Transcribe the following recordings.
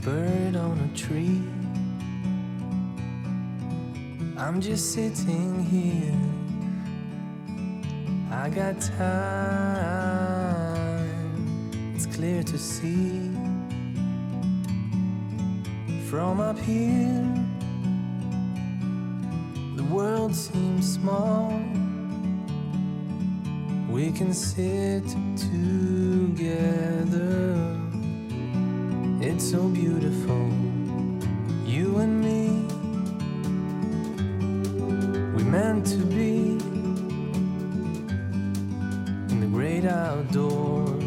bird on a tree. I'm just sitting here. I got time. It's clear to see from up here. The world seems small. We can sit together. It's so beautiful, you and me. We meant to be in the great outdoors,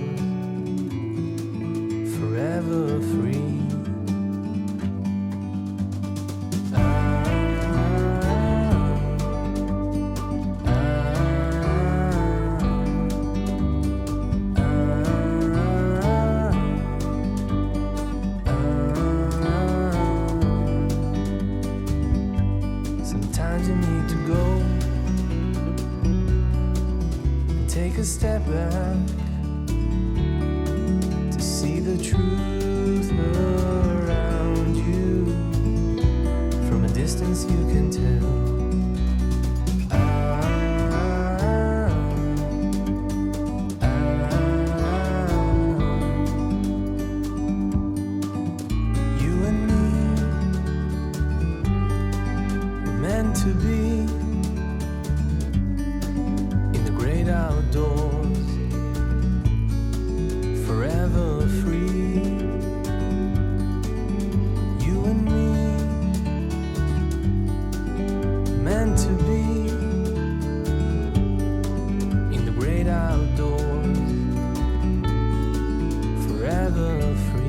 forever free. Sometimes you need to go and take a step back to see the truth around you. From a distance you can tell. You and me were meant to be in the great outdoors, forever free. You and me meant to be in the great outdoors, forever free.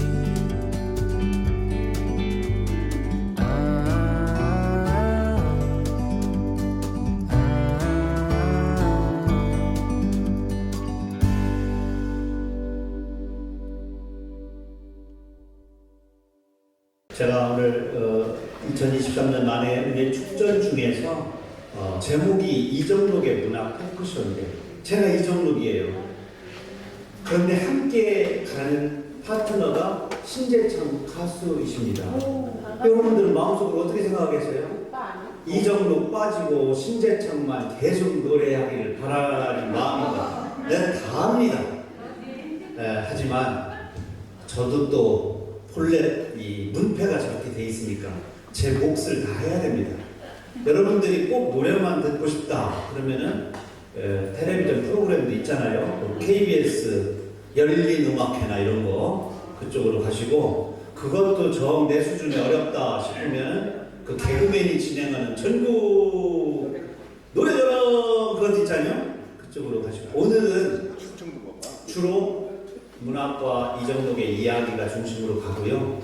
제가 오늘 2023년 만에 은혜 축전 중에서 제목이 이정록의 문학 토크쇼인데 제가 이정록이에요. 그런데 함께 가는 파트너가 신재창 가수이십니다. 여러분들은 마음속으로 어떻게 생각하겠어요? 이정록 빠지고 신재창만 계속 노래하기를 바라는 마음입니다. 내가 다 합니다. 하지만 저도 또 본래 이 문패가 저렇게 돼 있으니까 제 몫을 다 해야 됩니다. 여러분들이 꼭 노래만 듣고 싶다 그러면은 텔레비전 프로그램도 있잖아요. KBS 열린 음악회나 이런 거 그쪽으로 가시고, 그것도 정 내 수준이 어렵다 싶으면 그 개그맨이 진행하는 전국 노래자랑 그것 있잖아요. 그쪽으로 가시고, 오늘은 주로 문학과 이정록의 이야기가 중심으로 가고요.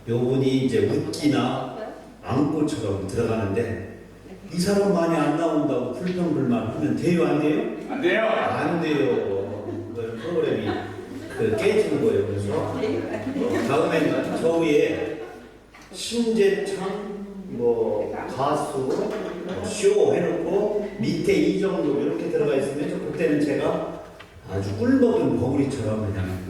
요분이 이제 웃기나 안고처럼 들어가는데 이 사람 많이 안 나온다고 불평불만 하면 돼요, 안 돼요? 안 돼요. 안 돼요. 그 프로그램이 깨지는 거예요. 그래서 다음에는 저 위에 신재창 가수 쇼 해놓고 밑에 이정록 이렇게 들어가 있으면 그때는 제가 아주 꿀먹은 버구리처럼 그냥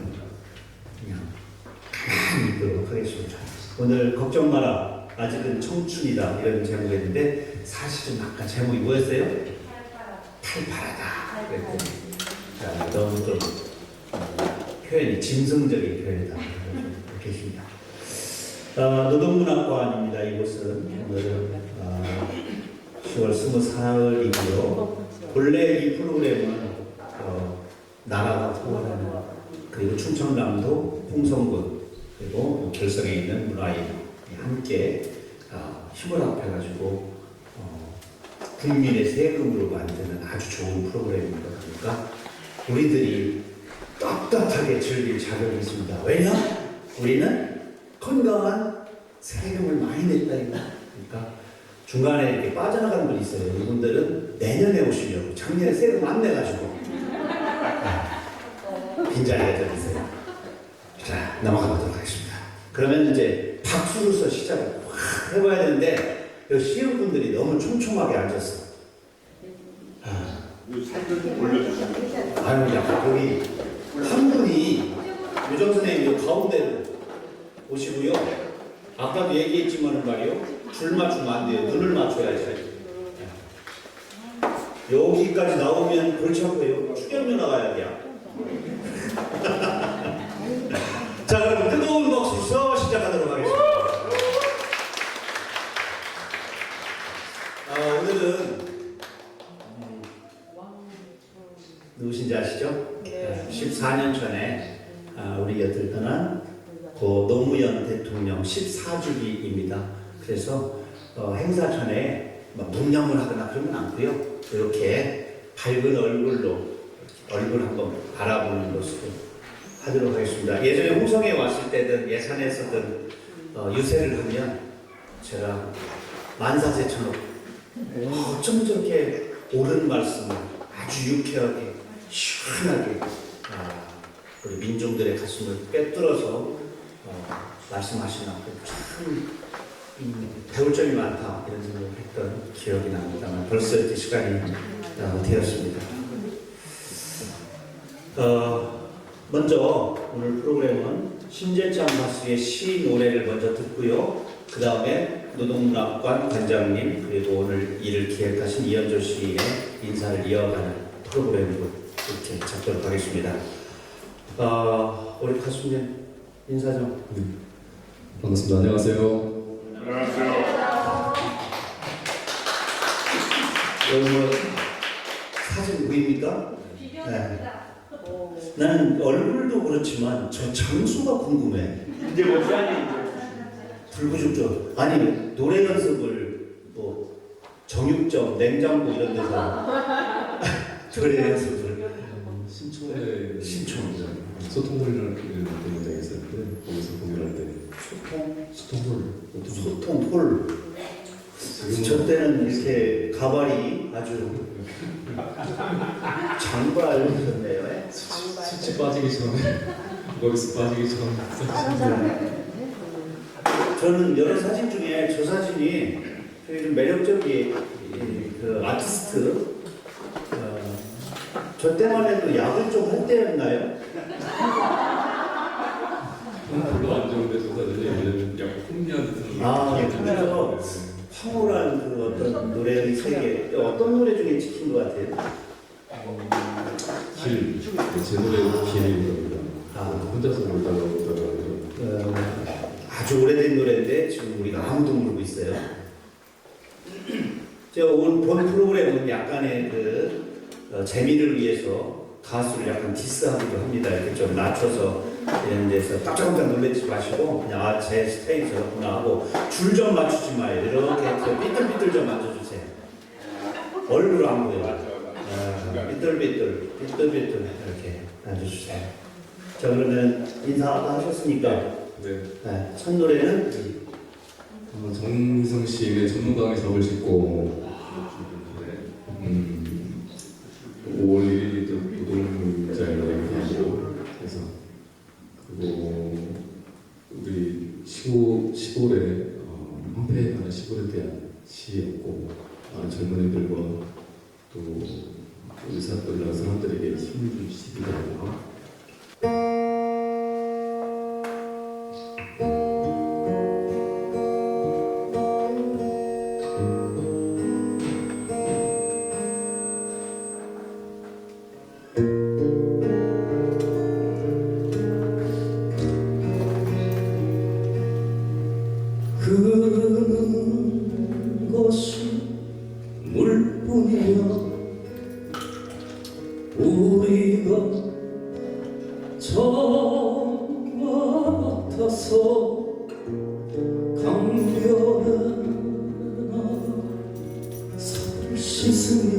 가만히 있도록 하겠습니다. 오늘 걱정 마라, 아직은 청춘이다, 이런 제목이었는데 사실은 아까 제목이 뭐였어요? 팔팔하다 그랬더니 너무 좀 표현이 짐승적인 표현이다 계십니다. 노동문학관입니다. 이곳은 오늘은 10월 24일이고요. 본래 이 프로그램은 나라가 통화하는, 그리고 충청남도 홍성군, 그리고 결성에 있는 문화인 함께 힘을 합해가지고 국민의 세금으로 만드는 아주 좋은 프로그램입니다. 그러니까 우리들이 떳떳하게 즐길 자격이 있습니다. 왜냐? 우리는 건강한 세금을 많이 냈다 이거. 그러니까 중간에 이렇게 빠져나가는 분이 있어요. 이분들은 내년에 오시려고 작년에 세금 안 내가지고 빈자리가 좀 있어요. 자, 넘어가 보도록 하겠습니다. 그러면 이제 박수로서 시작을 확 해봐야 되는데 여기 시험분들이 너무 촘촘하게 앉았어. 사진 올려주시면. 아유, 야, 여기 한 분이 유정 선생님 이 가운데로 보시고요. 아까도 얘기했지만 말이요. 줄 맞추면 안 돼요. 눈을 맞춰야지. 여기까지 나오면 골치 아파요. 축연료 나가야 돼요. 자, 그럼 뜨거운 박수 써 시작하도록 하겠습니다. 오늘은 누구신지 아시죠? 14년 전에 우리 곁을 떠난 고 노무현 대통령 14주기입니다. 그래서 행사 전에 묵념을 하거나 그러면 안 돼요. 이렇게 밝은 얼굴로 얼굴 한번 바라보는 것으로 하도록 하겠습니다. 예전에 홍성에 왔을 때든 예산에서든 유세를 하면 제가 만사제천억 어쩜 저렇게 옳은 말씀을 아주 유쾌하게 시원하게 우리 민중들의 가슴을 꿰뚫어서 말씀하시나 참 배울 점이 많다 이런 생각을 했던 기억이 납니다만 벌써 이렇게 시간이 되었습니다. 먼저 오늘 프로그램은 신재창 가수의 시 노래를 먼저 듣고요. 그 다음에 노동문학관 관장님 그리고 오늘 이를 기획하신 이현조 씨의 인사를 이어가는 프로그램으로 이렇게 잡도록 하겠습니다. 우리 가수님 인사 좀. 반갑습니다. 안녕하세요. 여러분 사진 보입니까? 네. 나는 얼굴도 그렇지만 저 장소가 궁금해. 이제 뭐 시간이 불구죽죠. 아니 노래 연습을 뭐 정육점, 냉장고 이런 데서 노래 연습을 신촌에 신촌 소통홀이라는 공연장이 있었는데 거기서 공연할 때 소통홀 저 때는 이렇게 가발이 아주 장발이셨네요. 수치 빠지기 전에 머리숱 빠지기 전에 저는 여러 사진 중에 저 사진이 되게 좀 매력적인 그 아티스트 저 때만 해도 약을 좀 할 때였나요? 별로 안 좋은데 저 사진이 왜냐면 약간 혼미한 듯한 그래서 황홀한 그 어떤 노래의 세계 어떤 노래 중에 찍힌 것 같아요? 제 노래 길입니다. 혼자서 놀다가 아주 오래된 노래인데 지금 우리가 아무도 모르고 있어요. 제가 오늘 본 프로그램은 약간의 그 재미를 위해서 가수를 약간 디스하기도 합니다. 이렇게 좀 낮춰서 이런 데서 깜짝깜짝 놀라지 마시고 그냥 제 스타일이 저렇구나 하고 줄 좀 맞추지 마요. 이렇게 해서 삐뚤삐뚤 좀 앉아주세요. 얼굴 안 보여요. 삐뚤삐뚤 이렇게 앉아주세요. 자, 그러면 인사 아까 하셨으니까 첫 노래는 정희성 씨의 전문가의 잡을 싣고 5월 1일 노동자의 날이고 그래서 그리고 우리 시골에 황폐해가는 시골에 대한 시였고 젊은이들과 또 우리 사람들에게 힘을 줄 시기도 하고 흐르는 것이 물뿐이야 우리가 저와 같아서 강변에 살을 씻으며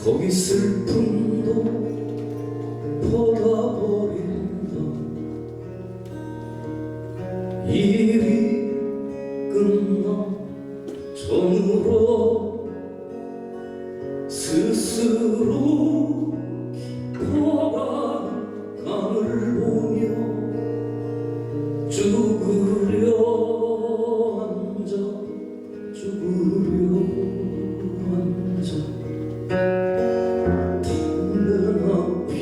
거기 슬픔도 퍼다버린다 일이 끝나 전으로 스스로 깊어가는 강을 보며 죽으려 앉아 닿는 앞이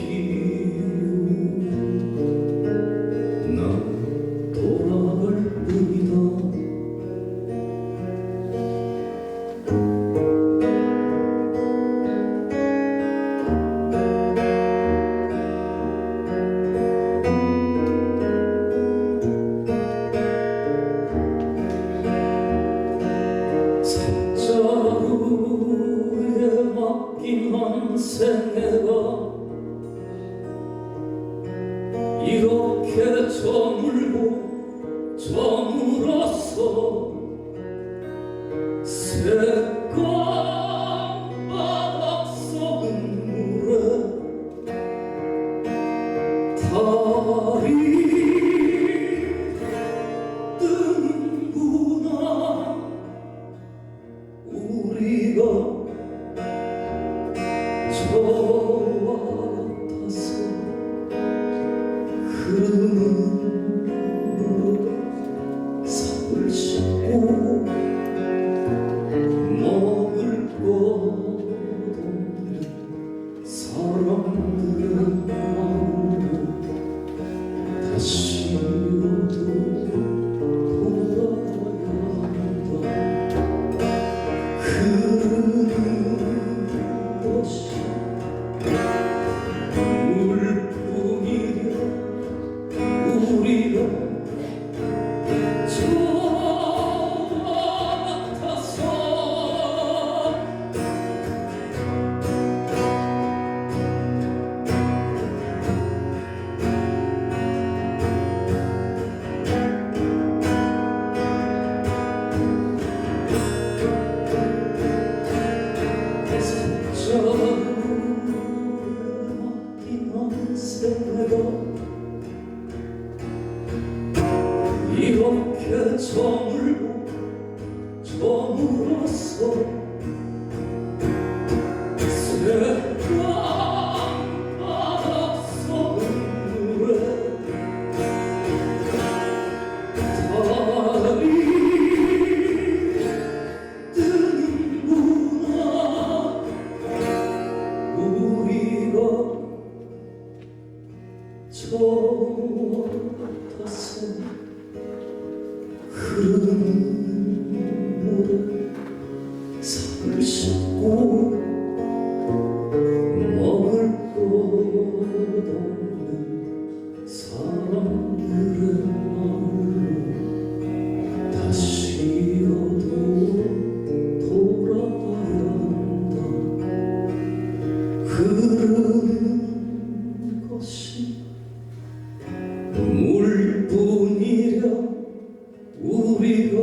물에 저물고 저물었어 새까만 바닷속물에 달이 뜨는구나 우리가 저 같아서 흐르는 물에 살을 씻고 먹을 것 없는 사람들의 마음으로 다시어도 돌아가야 한다 흐르는 것이 물뿐이랴 우리가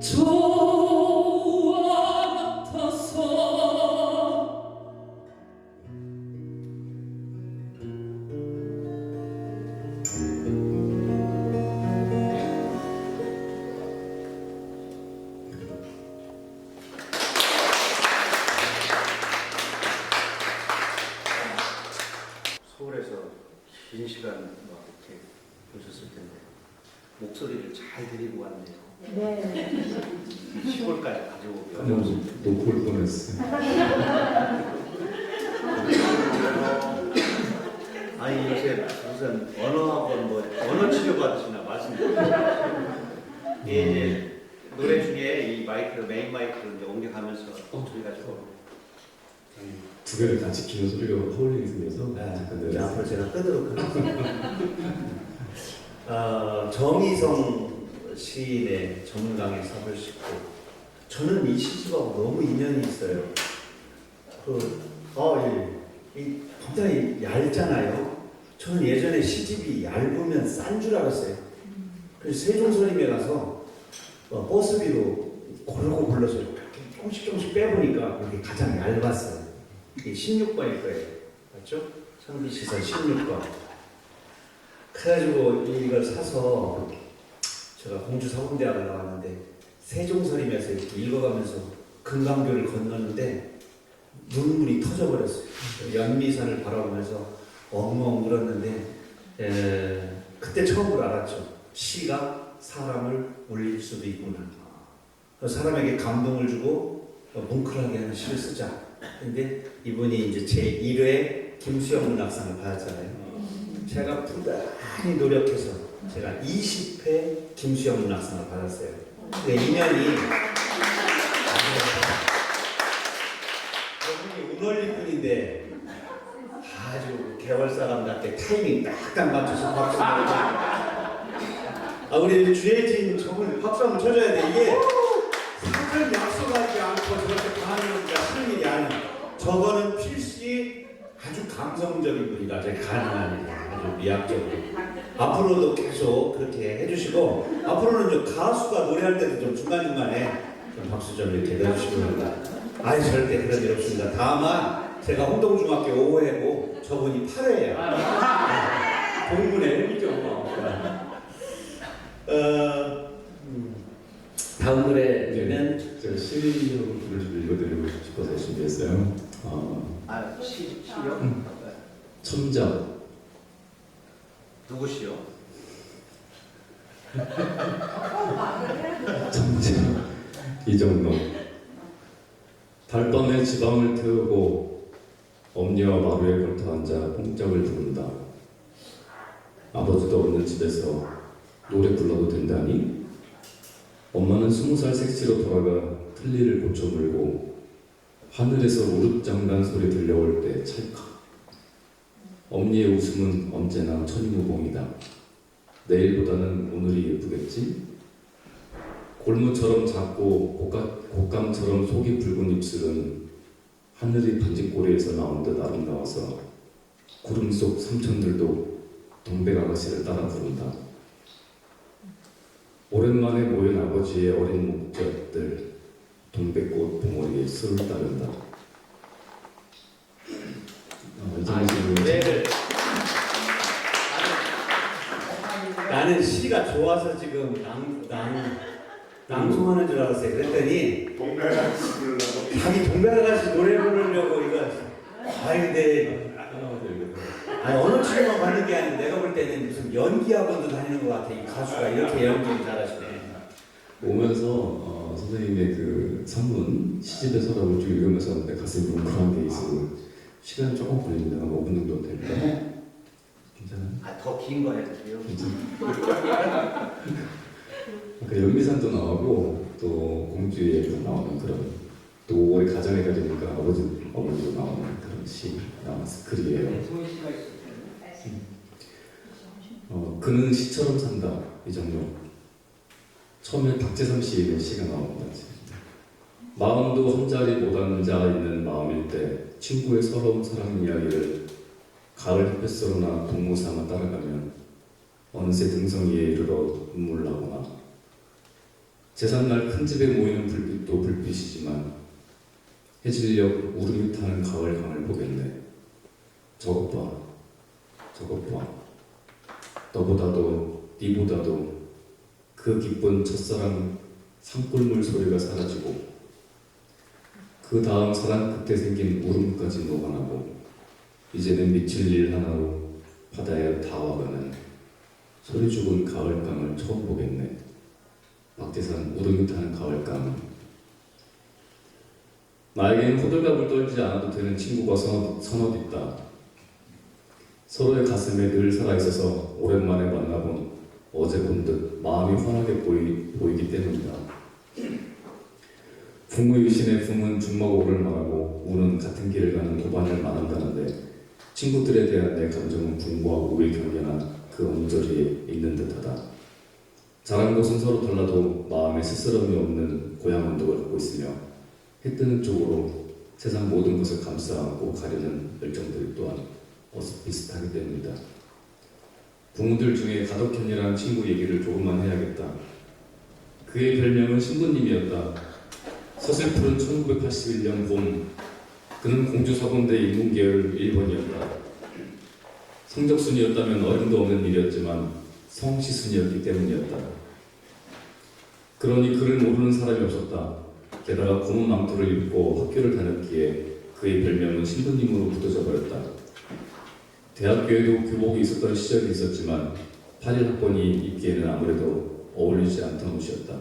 저와 같아서 서울에서 긴 시간 막 이렇게 오셨을 텐데 목소리를 잘 데리고 왔네요. 네. 이 시골까지 가져오고. 너무 놓고 올 뻔했어요. 아니 요새 무슨 언어학원 뭐 언어 치료 받으시나 말씀드렸어요. 이게 이제 노래 중에 이 마이크를 메인 마이크로 이제 옮겨가면서 저희가 좀 두 개를 다 지키는 소리가 허울링이 생겨서 잠깐 이제 내렸어요. 앞으로 제가 끄도록 하겠습니다. 정희성 시인의 정강의 삽을 싣고 저는 이 시집하고 너무 인연이 있어요. 이 굉장히 얇잖아요. 저는 예전에 시집이 얇으면 싼 줄 알았어요. 그래서 세종서림에 가서 버스비로 고르고 불러서 이렇게 조금씩 빼보니까 그게 가장 얇았어요. 이게 16번일 거예요. 맞죠? 성비시설 16번. 그래가지고 이걸 사서 제가 공주 서문대학을 나왔는데 세종서림에서 이렇게 읽어가면서 금강교를 건너는데 눈물이 터져버렸어요. 연미산을 바라보면서 엉엉 울었는데 그때 처음으로 알았죠. 시가 사람을 울릴 수도 있구나. 사람에게 감동을 주고 뭉클하게 하는 시를 쓰자. 근데 이분이 이제 제1회 김수영 문학상을 받았잖아요. 제가 부단히 노력해서 제가 20회 김수영 문학상을 받았어요. 근데 인연이 저분이 운월리 분인데 아주 개월 사람답게 타이밍 딱딱 맞춰서 박수 아 우리 주혜진 저분 박수 한번 쳐줘야 돼. 이게 사실 약속하지 않고 저렇게 반응하기가 쉬운 일이 아니야. 저거는 필시 아주 감성적인 분이다. 제가 가능합니다. 아주 미학적으로. 앞으로도 계속 그렇게 해주시고 앞으로는 좀 가수가 노래할 때도 좀 중간중간에 좀 박수 좀 이렇게 넣어주시면 합니다. 아니 절대 그런 일 없습니다. 다만 제가 홍동중학교 5회고 저분이 8회예요. 동문회 죠 다음 노래는 제가 시리하고 글을 좀 읽어드리고 싶어서 준비했어요. 시요? 첨자. 누구시요? 첨자. 이정로. 달밤에 지방을 태우고 엄니와 마루에 걸터 앉아 뽕짝을 부른다. 아버지도 없는 집에서 노래 불러도 된다니? 엄마는 20살 색시로 돌아가 틀니를 고쳐 물고 하늘에서 우릇장단 소리 들려올 때 찰칵. 엄니의 웃음은 언제나 천이무봉이다. 내일보다는 오늘이 예쁘겠지? 골무처럼 작고 곶감처럼 속이 붉은 입술은 하늘이 반지꼬리에서 나온 듯 아름다워서 구름 속 삼촌들도 동백아가씨를 따라 부른다. 오랜만에 모인 아버지의 어린 목젖들 동백꽃 봉오리에 술을 따른다. 이정희 씨는 노래를 나는 시가 좋아서 지금 낭송하는 줄 알았어요. 그랬더니 동네같이 부르려고. 자기 동백아가씨 노래 부르려고 이거. 아이 근데 어느 치료만 받는 게 아니고 내가 볼 때는 무슨 연기 학원도 다니는 것 같아. 이 가수가 이렇게 연기를 잘하시네. 오면서 선생님의 그 산문 시집의 서랍을 쭉 읽으면서 내 가슴이 뭉클한 게 있어. 시간이 조금 걸립니다. 한 5분 정도 됩니다. 괜찮아요? 더 긴 거 해주세요. 그 연미산도 나오고 또 공주의 얘기가 나오는 그런 또 5월 가정회가 되니까 아버지 어머니도 나오는 그런 시 나와서 글이에요. 그는 시처럼 산다 이 정도. 처음에 박재삼 시인의 시가 나옵니다. 마음도 한 자리 못 앉아 있는 마음일 때 친구의 서러운 사랑 이야기를 가을 햇볕으로나 동무 삼아 따라가면 어느새 등성이에 이르러 눈물 나거나 제삿날 큰 집에 모이는 불빛도 불빛이지만 해질녘 우름이 타는 가을 강을 보겠네. 저것 봐, 저것 봐. 너보다도 니보다도 그 기쁜 첫사랑 산골물 소리가 사라지고 그 다음 사랑 끝에 생긴 울음까지 녹아나고 이제는 미칠 일 하나로 바다에 다 와가는 소리 죽은 가을강을 처음 보겠네. 박재산 울음이 타는 가을강. 나에게는 호들갑을 떨지 않아도 되는 친구가 서너 있다. 서로의 가슴에 늘 살아있어서 오랜만에 만나본 어제 본 듯 마음이 환하게 보이기 때문이다. 붕의유신의 붕은 중마고를 말하고 우는 같은 길을 가는 도반을 말한다는데 친구들에 대한 내 감정은 붕과 우의 경계나 그 언저리에 있는 듯하다. 자란 곳은 서로 달라도 마음에 스스럼이 없는 고향 언덕을 갖고 있으며 해 뜨는 쪽으로 세상 모든 것을 감싸 안고 가려는 열정들이 또한 어서 비슷하기 때문이다. 부모들 중에 가덕현이라는 친구 얘기를 조금만 해야겠다. 그의 별명은 신부님이었다. 서슬푸른 1981년 봄, 그는 공주 서공대 인문계열 1번이었다. 성적순이었다면 어림도 없는 일이었지만 성시순이었기 때문이었다. 그러니 그를 모르는 사람이 없었다. 게다가 검은 망토를 입고 학교를 다녔기에 그의 별명은 신부님으로 붙어져 버렸다. 대학교에도 교복이 있었던 시절이 있었지만 81학번이 입기에는 아무래도 어울리지 않던 옷이었다.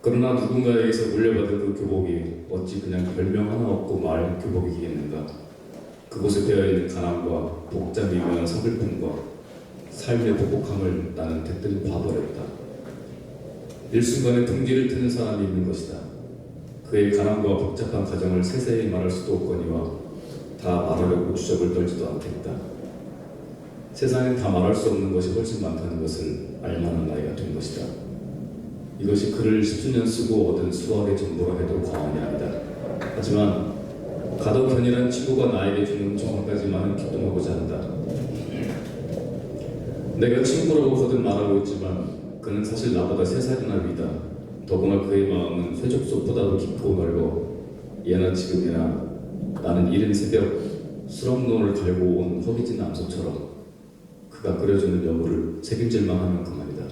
그러나 누군가에게서 물려받은 그 교복이 어찌 그냥 별명 하나 없고 말 교복이겠는가. 그곳에 배어있는 가난과 복잡 미묘한 서글픔과 삶의 복복함을 나는 대뜸 봐버렸다. 일순간에 풍기를 트는 사람이 있는 것이다. 그의 가난과 복잡한 가정을 세세히 말할 수도 없거니와 다 말하려고 주접을 떨지도 않겠다. 세상엔 다 말할 수 없는 것이 훨씬 많다는 것을 알만한 나이가 된 것이다. 이것이 그를 10주년 쓰고 얻은 수학의 전부라 해도 과언이 아니다. 하지만 가덕현이란 친구가 나에게 주는 저 한 가지만은 기쁨하고자 한다. 내가 친구라고 거듭 말하고 있지만 그는 사실 나보다 3살이나 위다. 더구나 그의 마음은 쇠족속보다도 깊고 넓어 예나 지금이나 나는 이른 새벽 수렁노를 갈고 온 허기진 암소처럼 그가 그려주는 여부를 책임질만 하면 그만이다.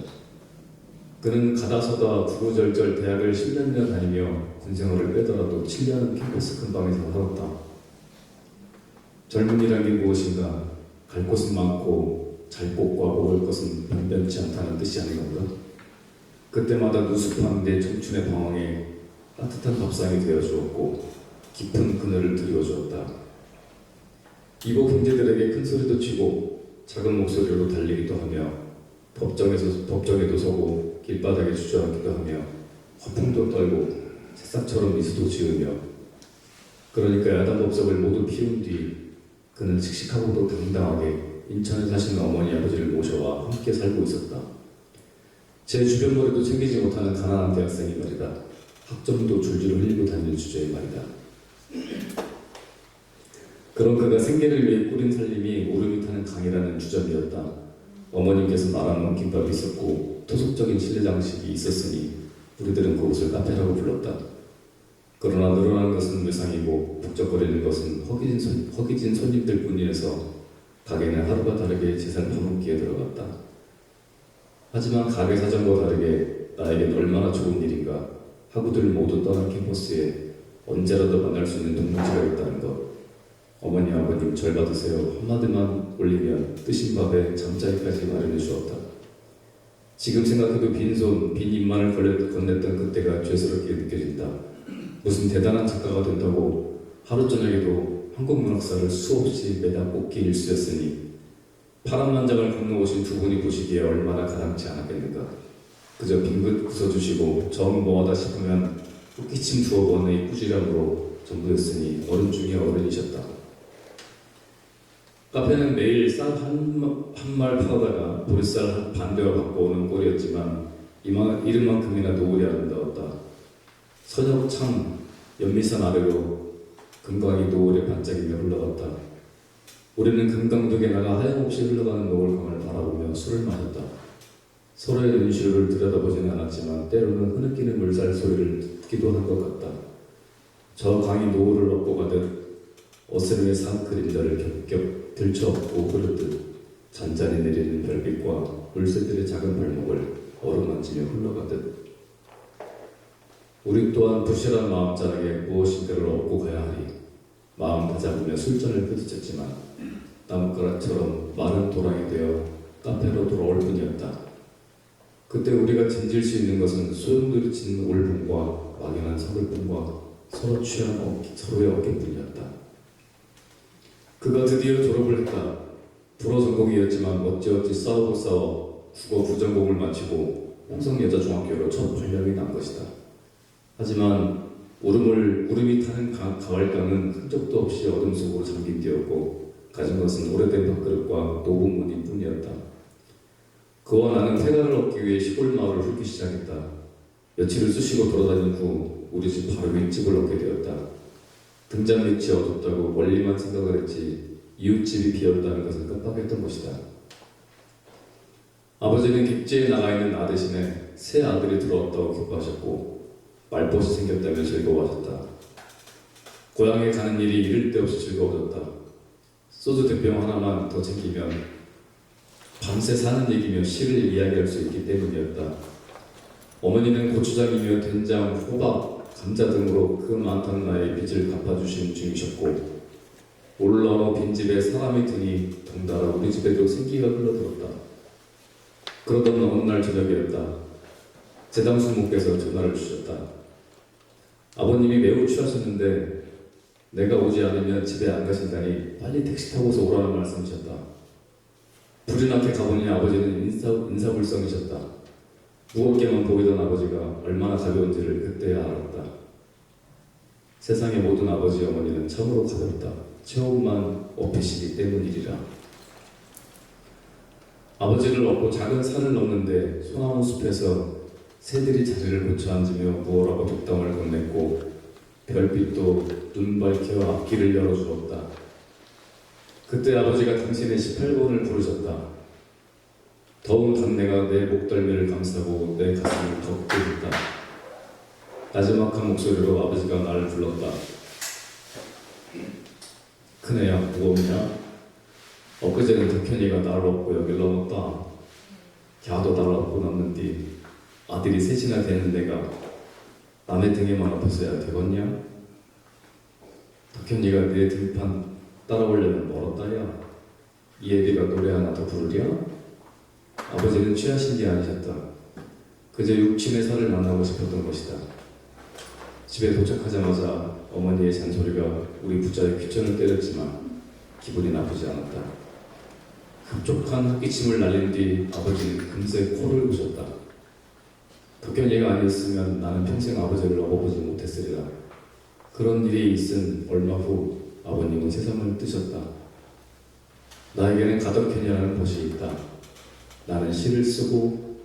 그는 가다서다 구구절절 대학을 10년이나 다니며 군생활을 빼더라도 7년은 캠퍼스 근방에서 살았다. 젊은이란 게 무엇인가? 갈 곳은 많고 잘 곳과 먹을 것은 변변치 않다는 뜻이 아닌 건가? 그때마다 누습한 내 청춘의 방황에 따뜻한 밥상이 되어주었고 깊은 그늘을 드리워주었다. 이복 형제들에게 큰 소리도 치고 작은 목소리로 달리기도 하며 법정에도 서고 길바닥에 주저앉기도 하며 화풍도 떨고 새싹처럼 미소도 지으며 그러니까 야단법석을 모두 피운 뒤 그는 씩씩하고도 당당하게 인천에 사시는 어머니 아버지를 모셔와 함께 살고 있었다. 제 주변머리도 챙기지 못하는 가난한 대학생이 말이다. 학점도 줄줄 흘리고 다니는 주제의 말이다. 그런 그가 생계를 위해 꾸린 살림이 오름이 타는 강이라는 주점이었다. 어머님께서 말아놓은 김밥이 있었고 토속적인 실내 장식이 있었으니 우리들은 그곳을 카페라고 불렀다. 그러나 늘어난 것은 외상이고 북적거리는 것은 허기진 손님들 뿐이어서 가게는 하루가 다르게 제살 파묻기에 들어갔다. 하지만 가게 사정과 다르게 나에겐 얼마나 좋은 일인가. 학우들 모두 떠난 캠퍼스에 언제라도 만날 수 있는 동무지가 있다는 것. 어머니 아버님 절 받으세요 한마디만 올리면 뜨신 밥에 잠자리까지 마련해 주었다. 지금 생각해도 빈손 빈 입만을 건넸던 그때가 죄스럽게 느껴진다. 무슨 대단한 작가가 된다고 하루 저녁에도 한국 문학사를 수없이 매다 뽑기 일쑤였으니 파란만장을 건너오신 두 분이 보시기에 얼마나 가당치 않았겠는가. 그저 빙긋 웃어주시고 정 뭐하다 싶으면 웃기침 두어 번의 꾸지람으로 전부였으니 어른 중에 어른이셨다. 카페는 매일 쌀 한 말 팔아다가 보리쌀 한 반대와 바꿔오는 꼴이었지만 이름만큼이나 노을이 아름다웠다. 선역창 연미산 아래로 금강이 노을에 반짝이며 흘러갔다. 우리는 금강둑에 나가 하염없이 흘러가는 노을강을 바라보며 술을 마셨다. 서로의 눈시울을 들여다보지는 않았지만 때로는 흐느끼는 물살 소리를 듣기도 한 것 같다. 저 강이 노을을 얻고 가듯 어스름의 산 그림자를 겹겹 들쳐업고 흐르듯 잔잔히 내리는 별빛과 물새들의 작은 발목을 어루만지며 흘러가듯 우리 또한 부실한 마음자락에 무엇인가를 얻고 가야 하리. 마음 다잡으며 술잔을 부딪혔지만 나뭇가락처럼 마른 도랑이 되어 카페로 돌아올 뿐이었다. 그때 우리가 짐질 수 있는 것은 소용돌이친 올봄과 막연한 서글픔과 서로 취한 서로의 어깨뿐이었다. 그가 드디어 졸업을 했다. 불어 전공이었지만 어찌어찌 싸워 국어 부전공을 마치고 홍성여자중학교로 첫 발령이 난 것이다. 하지만 울음이 타는 가을강은 흔적도 없이 어둠 속으로 잠긴 뒤였고 가진 것은 오래된 밥그릇과 녹은 무늬 뿐이었다. 그와 나는 퇴가를 얻기 위해 시골 마을을 훑기 시작했다. 며칠을 쑤시고 돌아다닌 후 우리 집 바로 윗집을 얻게 되었다. 등잔 밑이 어둡다고 멀리만 생각을 했지 이웃집이 비었다는 것은 깜빡했던 것이다. 아버지는 객지에 나가 있는 나 대신에 새 아들이 들어왔다고 기뻐하셨고 말벗이 생겼다며 즐거워하셨다. 고향에 가는 일이 이를 데 없이 즐거워졌다. 소주 대병 하나만 더 챙기면 밤새 사는 얘기며 시를 이야기할 수 있기 때문이었다. 어머니는 고추장이며 된장, 호박, 감자 등으로 그 많던 나의 빚을 갚아주신 중이셨고 올라와 빈집에 사람이 드니 덩달아 우리 집에도 생기가 흘러들었다. 그러던 어느 날 저녁이었다. 제당수목께서 전화를 주셨다. 아버님이 매우 취하셨는데 내가 오지 않으면 집에 안 가신다니 빨리 택시 타고서 오라는 말씀이셨다. 불이 나게 가보니 아버지는 인사불성이셨다. 무겁게만 보이던 아버지가 얼마나 가벼운지를 그때야 알았다. 세상의 모든 아버지 어머니는 참으로 가볍다. 체온만 업히시기 때문이리라. 아버지를 업고 작은 산을 넘는데 소나무 숲에서 새들이 자리를 고쳐 앉으며 무어라고 독담을 건넸고 별빛도 눈 밝혀 앞길을 열어주었다. 그때 아버지가 당신의 18번을 부르셨다. 더운 단내가 내 목덜미를 감싸고 내 가슴을 덮게 했다. 나지막한 목소리로 아버지가 나를 불렀다. 큰애야 무겁냐? 엊그제는 덕현이가 나를 업고 여길 넘었다. 걔도 나를 업고 넘는디 아들이 셋이나 되는 내가 남의 등에만 업혀서야 되겠냐? 덕현이가 내 등판 따라오려면 멀었다야. 이 애비가 노래 하나 더 부르랴? 아버지는 취하신 게 아니셨다. 그저 육친의 살을 만나고 싶었던 것이다. 집에 도착하자마자 어머니의 잔소리가 우리 부자의 귀천을 때렸지만 기분이 나쁘지 않았다. 흡족한 헛기침을 날린 뒤 아버지는 금세 코를 우셨다. 덕현이가 아니었으면 나는 평생 아버지를 업어보지 못했으리라. 그런 일이 있은 얼마 후 아버님은 세상을 뜨셨다. 나에게는 가덕현이라는 곳이 있다. 나는 시를 쓰고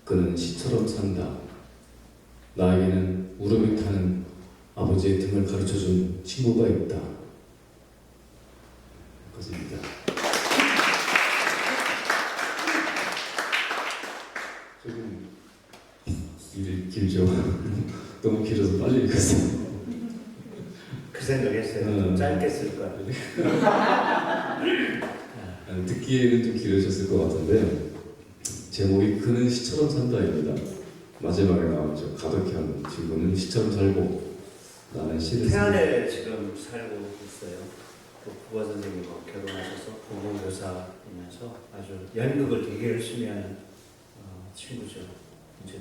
그는 시처럼 산다. 나에게는 울음이 타는 아버지의 등을 가르쳐준 친구가 있다. 것입니다. 조금 길죠. 너무 길어서 빨리 읽었어요. 그 생각했어요. 좀 짧게 쓸 거야. 듣기에는 좀 길으셨을 것 같은데 제목이 그는 시처럼 산다입니다. 마지막에 나오죠. 가득히 한 친구는 시처럼 살고 라는 시를 태안에 지금 살고 있어요. 또 국어 선생님과 결혼하셔서 공공교사이면서 아주 연극을 되게 열심히 하는 친구죠. 이제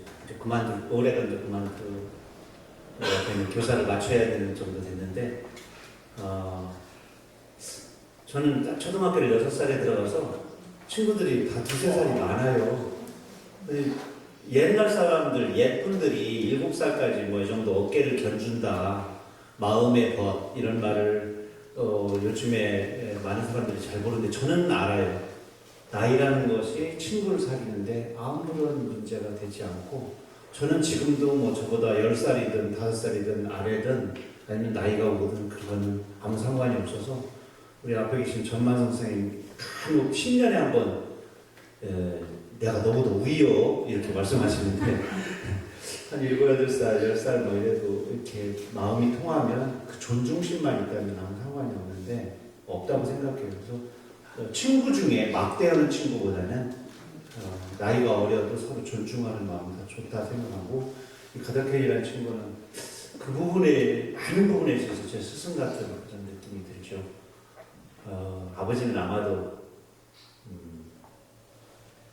올해가 이제 되면 교사를 맞춰야 되는 정도 됐는데, 저는 딱 초등학교를 6살에 들어가서 친구들이 다 2~3살이 많아요. 근데 옛날 사람들, 옛분들이 7살까지 뭐 이 정도 어깨를 견준다, 마음의 벗, 이런 말을 요즘에 많은 사람들이 잘 모르는데 저는 알아요. 나이라는 것이 친구를 사귀는데 아무런 문제가 되지 않고, 저는 지금도 뭐 저보다 10살이든 5살이든 아래든 아니면 나이가 오든 그거는 아무 상관이 없어서, 우리 앞에 계신 전만성 선생님 간혹 10년에 한 번 내가 너보다 위요 이렇게 말씀하시는데 한 7, 8살, 10살 뭐 이래도 이렇게 마음이 통하면 그 존중심만 있다면 아무 상관이 없는데 없다고 생각해요. 그래서 친구 중에 막대하는 친구보다는 나이가 어려도 서로 존중하는 마음이 더 좋다 생각하고, 이 가덕현이라는 친구는 그 부분에, 많은 부분에 있어서 제 스승 같은 그런 느낌이 들죠. 아버지는 아마도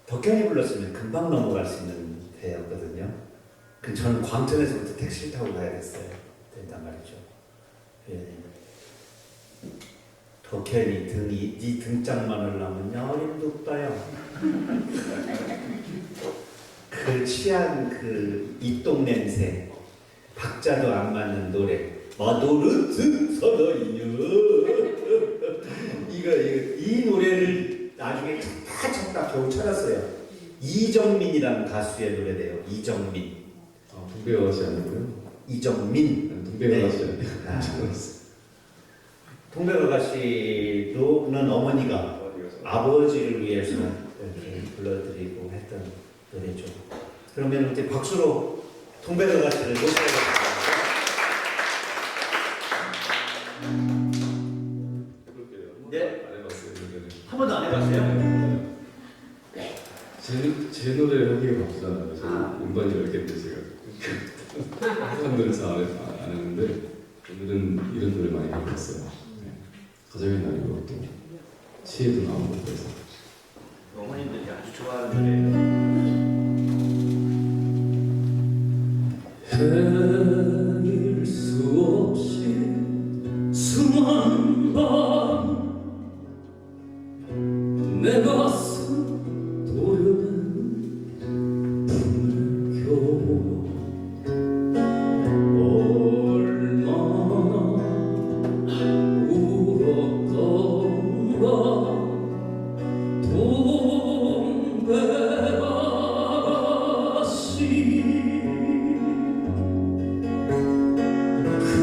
덕현이 불렀으면 금방 넘어갈 수 있는 대였거든요. 저는 광천에서부터 택시를 타고 가야겠어요. 된단 말이죠. 예. 덕현이 네 등짝만 올라면 여림도 없다요. 그 취한 그 입동 냄새, 박자도 안 맞는 노래, 마도르트 서너이녀. 이 노래를 나중에 찾다 겨우 찾았어요. 이정민이라는 가수의 노래래요. 이정민. 동백아가씨 아니고요. 이정민. 동백아가씨 네. 아니고요. 동백아가씨는 어머니가 아버지를 위해서 이렇게 불러드리고 했던 노래죠. 그러면 이제 박수로 동백아가씨를 모셔야겠습니다. 네. 안 해봤어요. 한 번도 안 해봤어요? 제 노래 하기가 바쁘잖아요. 저는 음반이 10개인데 제가 사람들은 잘 안 하는데 오늘은 이런 노래 많이 해봤어요. 네. 가정의 날이고 또 시에도 나오고 그래서 어머님들이 아주 좋아하는 헤일 수 없이 수많은 밤 내 가슴 도려낸 품을 겨워 얼마나 울었던가 동백아가씨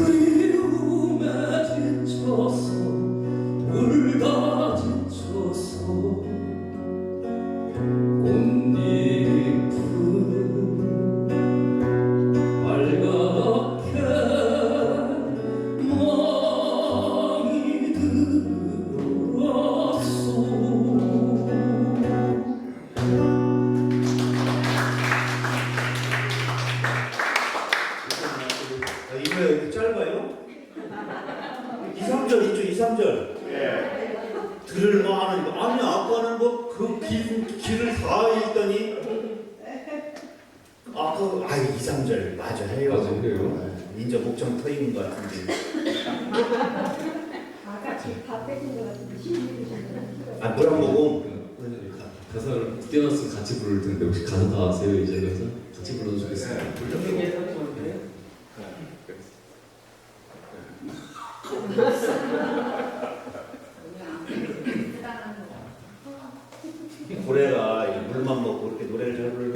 그리움에 지쳐서 울다 지쳐서 꽃잎은 빨갛게 멍이 들었어. 이거 여기 짧아요? 2, 3절 있죠? 2, 3절. 들을 만한 거. 아니 아까는 뭐 그 길을 다 읽더니 아까 2, 3절 맞아 해요. 맞아, 해요. 인저 목청 터이는 것 같은데. 아까 지금 다 빼신 것 같은데 신입이셨나요? 뭐라 보고 가사를 띄어서 같이 부를 텐데 혹시 가사 다 아세요? 이제 가사 같이 불러주겠어요. 고래가 이 물만 먹고 이렇게 노래를 잘 불러요.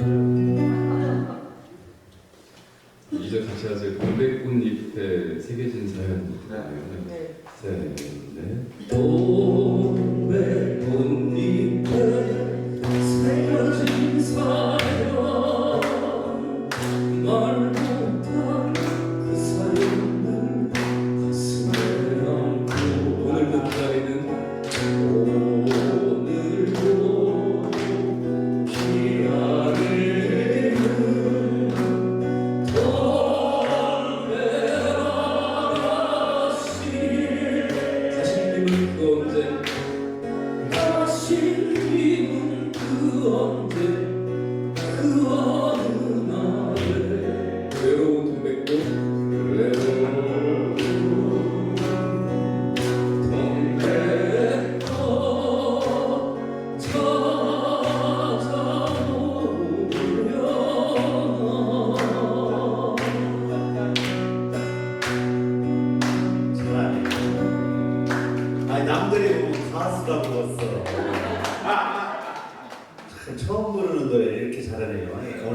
이제 같이 하세요. 동백꽃잎에 새겨진 사연. 네. 셋, 넷. 동백꽃잎에 새겨진 사연 말 못한 그 사연을 가슴에 안고 오늘도 기다리는 오늘도 기다리는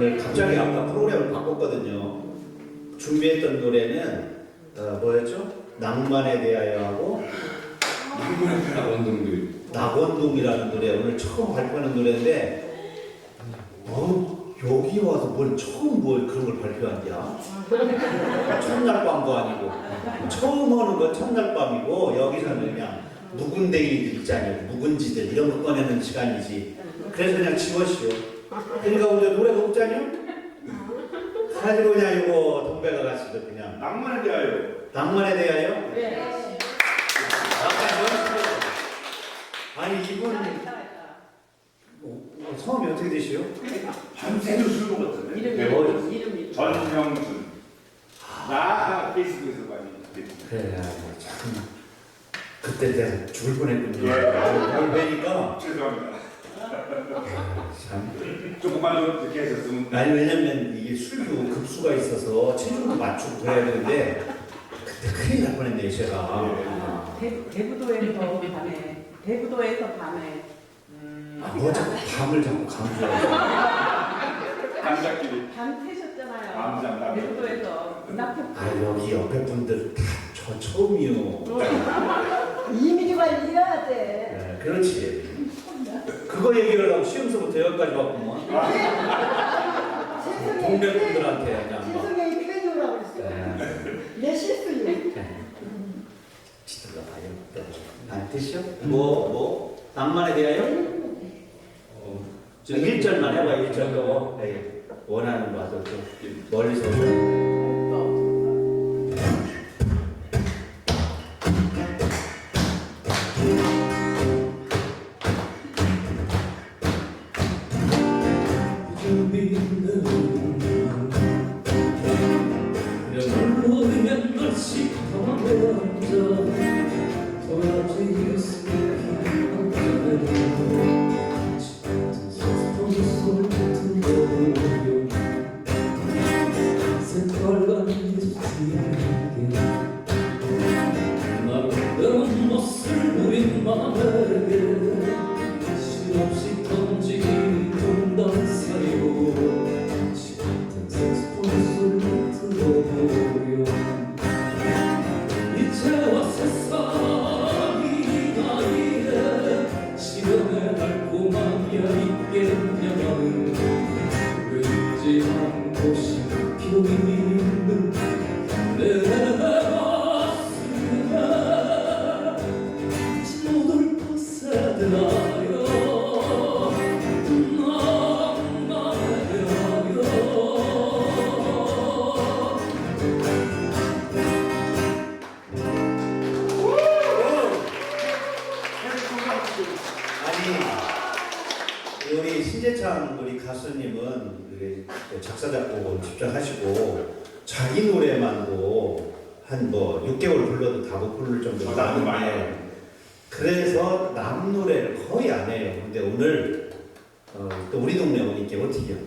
오늘 갑자기 아까 프로그램을 바꿨거든요. 준비했던 노래는 뭐였죠? 낭만에 대하여 하고 낙원동도 낙원동이라는 노래 오늘 처음 발표하는 노래인데 여기 와서 처음 그런 걸 발표한대야. 첫날 밤도 아니고 처음 오는 건 첫날 밤이고 여기서는 그냥 묵은댕이들 있잖아요. 묵은지들 이런 거 꺼내는 시간이지. 그래서 그냥 지웠시오. 그러니까 우리 노래가 없잖아요. 가지고 그냥 이거 동백아 가시죠 그냥. 낭만에 대하여. 낭만에 대하여. 네. 아니 이분 성함이 어떻게 되시오? 밤새도 술 먹었잖아요. 이름이. 전형준. 나 페이스북에서 많이 봤거든요. 그래, 참 그때 내가 죽을 뻔했군요. 예. 그걸 뵈니까 죄송합니다. 참. 조금만 더 이렇게 하셨으면. 아니 왜냐면 이게 술도 급수가 있어서 체중도 맞추고 그래야 되는데 그때 큰일 날 뻔했네 제가. 대구도에서 밤에 뭐 자꾸 밤을 자꾸 강조하고. 남자끼리. 밤 새셨잖아요. 남자. 대구도에서 여기 옆에 분들 다 저 처음이요. 이미지 관리해야 돼. 네, 그렇지. 그거 얘기를 하고 시험서부터 여기까지 왔구만. 동네 분들한테 그냥 막. 진성이 팬이라고 그랬어요. 내 실수요. 지들러 봐요. 안 뜻이요? 낭만에 대하여? 1절만 해봐, 1절로. 원하는 바도 좀 멀리서. 모르면 날씨 가만히 앉아 도라지 색깔과 나름대로운 멋을 부린 마음에게 실없이 던지긴 돈단 사이로 같은 색소리 소리를 들어보렴 이제와 세상이 나이에 시련의 달콤함이 있겠냐면 왠지 한 곳이 비록 있는 내 가슴에 모두 벗어나요 낭만에 대하여 아니, 우리 신재창 우리 가수님은 작사 작곡을 직접 하시고 자기 노래만도 한 6개월 불러도 다 못 부를 정도로 나도 많이 많은데 그래서 남 노래를 거의 안 해요. 근데 오늘 또 우리 동네 오니까 어떻게 해요?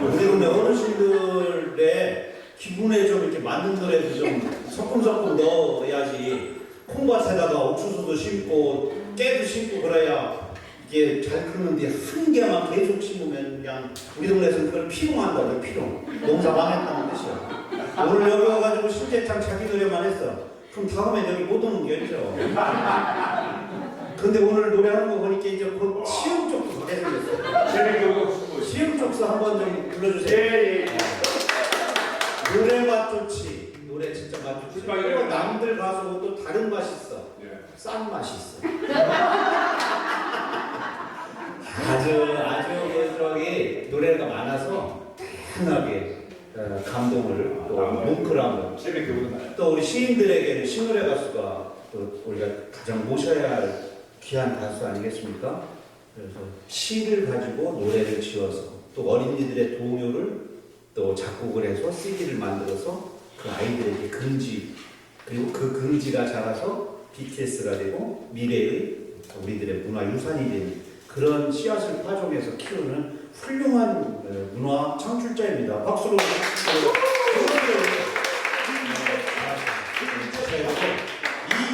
우리 동네 어르신들의 기분에 좀 이렇게 맞는 노래도 좀 소금소금 넣어야지. 콩밭에다가 옥수수도 심고 깨도 심고 그래야 이게 잘 크는데 한 개만 계속 심으면 그냥 우리 동네에서는 그걸 피롱한다고. 피롱. 농사 망했다는 뜻이야. 오늘 여기 와가지고 신재창 자기 노래만 했어. 그럼 다음에 여기 못 오는 게 있죠. 근데 오늘 노래하는 거 보니까 이제 곧 시험 쪽도 가게 생겼어. 재밌고 시험 쪽서 한번 좀 불러주세요. 노래 맛 좋지. 노래 진짜 맛 좋지. 그리고 남들 가서 또 다른 맛이 있어. 싼 맛이 있어. 아주 저기 노래가 많아서 다양하게 감동을 또 뭉클함을 재밌게 보나요? 또 우리 시인들에게는 신노래 가수가 또 우리가 가장 모셔야 할 귀한 가수 아니겠습니까? 그래서 시를 가지고 노래를 지어서 또 어린이들의 동요를 또 작곡을 해서 CD를 만들어서 그 아이들에게 긍지 그리고 그 긍지가 자라서 BTS가 되고 미래의 우리들의 문화유산이 되는 그런 씨앗을 파종해서 키우는 훌륭한 문화 창출자입니다. 박수로 이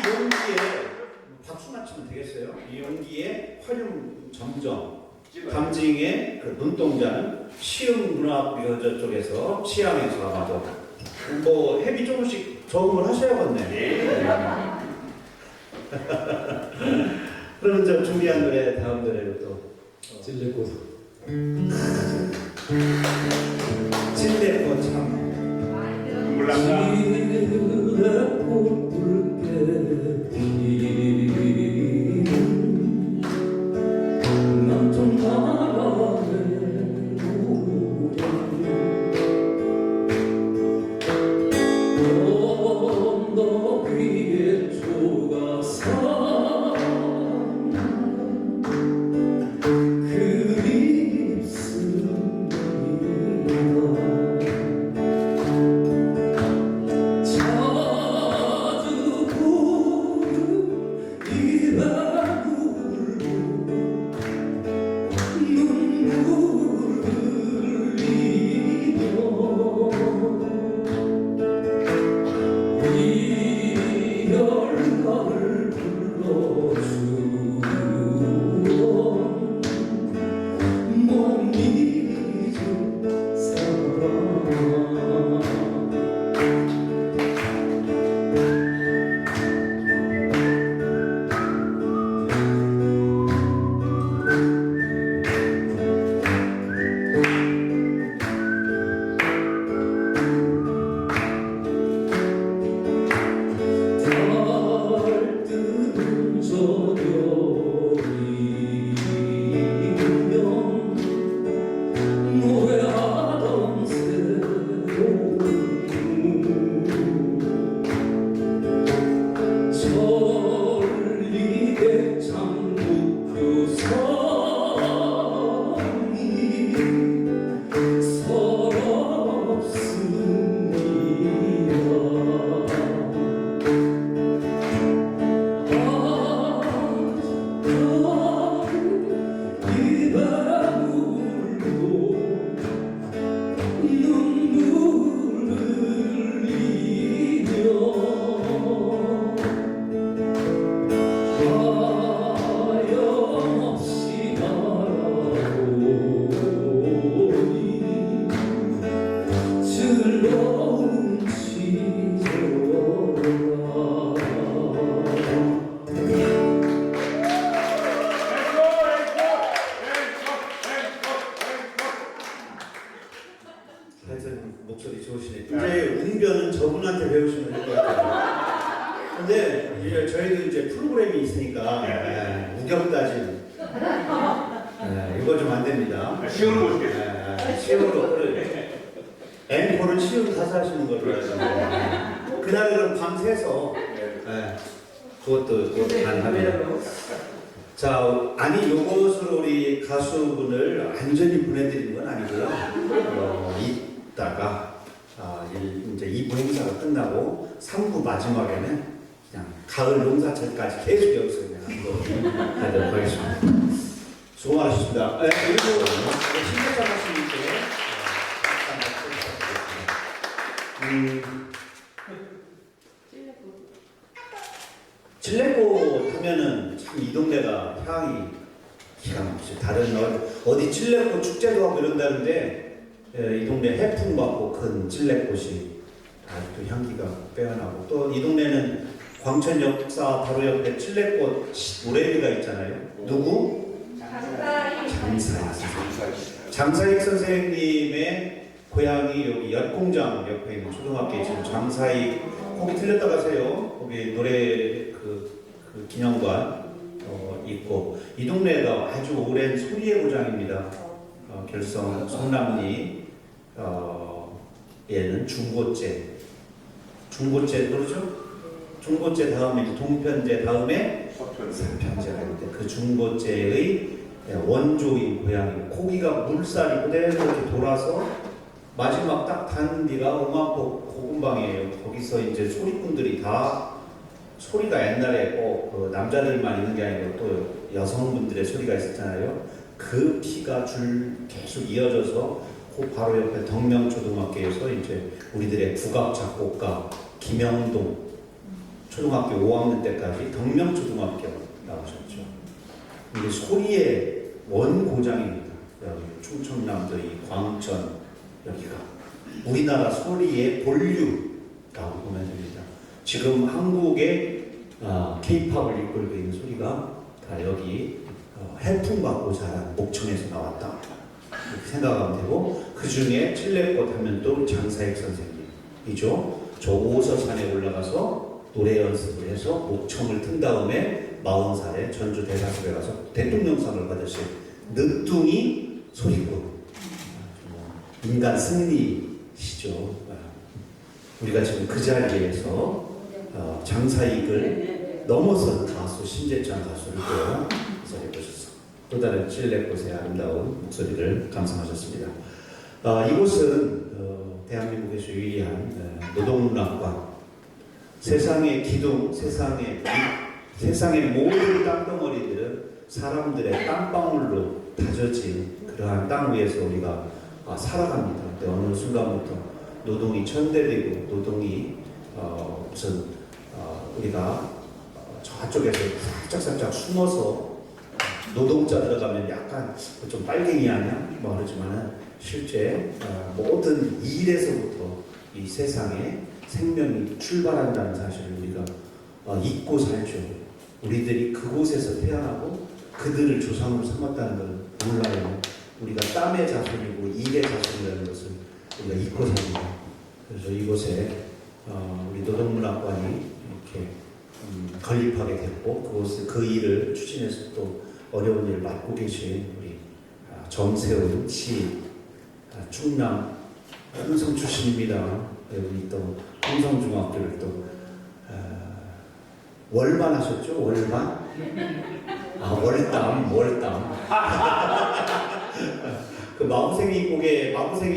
용기에 박수만 치면 되겠어요? 이 용기에 활용 점정, 감징의 그 눈동자 연주자는 시흥문화묘저 쪽에서 시향에서 아마도 뭐 헤비 조금씩 적응을 하셔야겠네. 그러면 저 준비한 노래 다음 노래로 또 찔레꽃. 찔레꽃 참 몰랐다. 찔레꽃 붉게 피는 남쪽 나라의 언덕 위에 조가산 목소리 좋으시네. 이제 웅변은 저분한테 배우시면 될 것 같아요. 근데 이제 저희도 이제 프로그램이 있으니까 우경따진 이거 좀 안 됩니다. 시험을 보시겠어요. 시험으로 앵콜은 시험 가서 하시는 걸로 해서 그날은 밤새서 그것도 가능합니다. 자, 아니 요것을 우리 가수분을 완전히 보내드리는 건 아니고요. 이따가 이제 2부 행사가 끝나고 3부 마지막에는 그냥 가을 농사철까지 계속 여기서 그냥 하도록 하겠습니다. 수고 많으셨습니다. 그리고 신대장 하시는데 찔레꽃 하면은 참 이 동네가 향이 기가 막히죠. 다른 어디 찔레꽃 축제도 하고 이런다는데 이 동네 해풍 맞고 큰 찔레꽃이 아직도 향기가 빼어나고 또 이 동네는 광천 역사 바로 옆에 찔레꽃 노래비가 있잖아요. 누구? 장사익 선생님의 고향이 여기 엿공장 옆에 있는 초등학교에 지금 장사익 거기 들렸다 가세요. 거기 노래 그 기념관 있고 이 동네가 아주 오랜 소리의 고장입니다. 결성 성남리 얘는 중고제 모르죠? 중고제 다음에 동편제 다음에 서편제가 있는데 그 중고제의 원조인 고향이 고기가 물살이 그대로 이렇게 돌아서 마지막 딱 닿는 데가 오만폭 고금방이에요. 거기서 이제 소리꾼들이 다 소리가 옛날에 꼭 그 남자들만 있는 게 아니고 또 여성분들의 소리가 있었잖아요. 그 피가 계속 이어져서 그 바로 옆에 덕명초등학교에서 이제 우리들의 국악 작곡가 김영동 초등학교 5학년 때까지 덕명초등학교 나오셨죠. 이게 소리의 원고장입니다. 여기 충청남도 이 광천 여기가 우리나라 소리의 본류라고 보면 됩니다. 지금 한국의 K-팝을 이끌고 있는 소리가 다 여기 해풍 받고 자란 목청에서 나왔다. 이렇게 생각하면 되고 그 중에 칠레꽃 하면 또 장사익 선생님이죠. 저 오서산에 올라가서 노래 연습을 해서 목청을 튼 다음에 40살에 전주 대사습에 가서 대통령상을 받으신 늦둥이 소리꾼 인간 승리시죠. 우리가 지금 그 자리에서 장사익을 넘어선 가수 신재창 가수를 또 해보셨어. 또 다른 칠레꽃의 아름다운 목소리를 감상하셨습니다. 이곳은 대한민국에서 유일한 노동문학관, 세상의 기둥, 세상의 모든 땅덩어리들은 사람들의 땀방울로 다져진 그러한 땅 위에서 우리가 살아갑니다. 근데 어느 순간부터 노동이 천대되고 노동이 우리가 저쪽에서 살짝 숨어서 노동자 들어가면 약간 좀 빨갱이 아니야? 뭐 그러지만은 실제 모든 일에서부터 이 세상에 생명이 출발한다는 사실을 우리가 잊고 살죠. 우리들이 그곳에서 태어나고 그들을 조상으로 삼았다는 걸 몰라요. 우리가 땀의 자손이고 일의 자손이라는 것을 우리가 잊고 삽니다. 그래서 이곳에 우리 노동문학관이 이렇게 건립하게 됐고 그곳에 그 일을 추진해서 또 어려운 일을 맡고 계신 우리 정세훈 씨, 충남 홍성 출신입니다. 우리 또 홍성중학교를 또 월반 하셨죠? 월반? 월담. 그 마부생이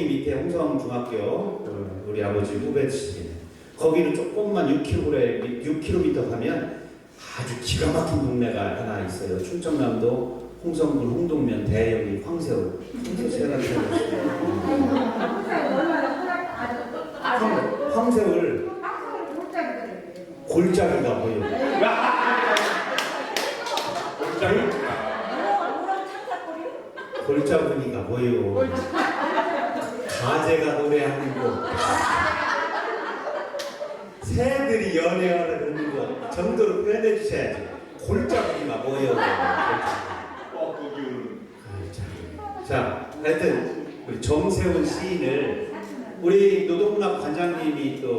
밑에 홍성중학교 우리 아버지 후배시네. 거기는 조금만 6km 가면 아주 기가 막힌 동네가 하나 있어요. 충청남도 홍성군 홍동면 대여기 황새울. 황새울 골짜기가 보여요. 골짜기가 보여요. 가재가 노래하는 거, 새들이 연애하는 거 정도로 표현해 주셔야지. 골짜기가 뭐예요? 자, 하여튼 우리 정세훈 시인을 우리 노동문학 관장님이 또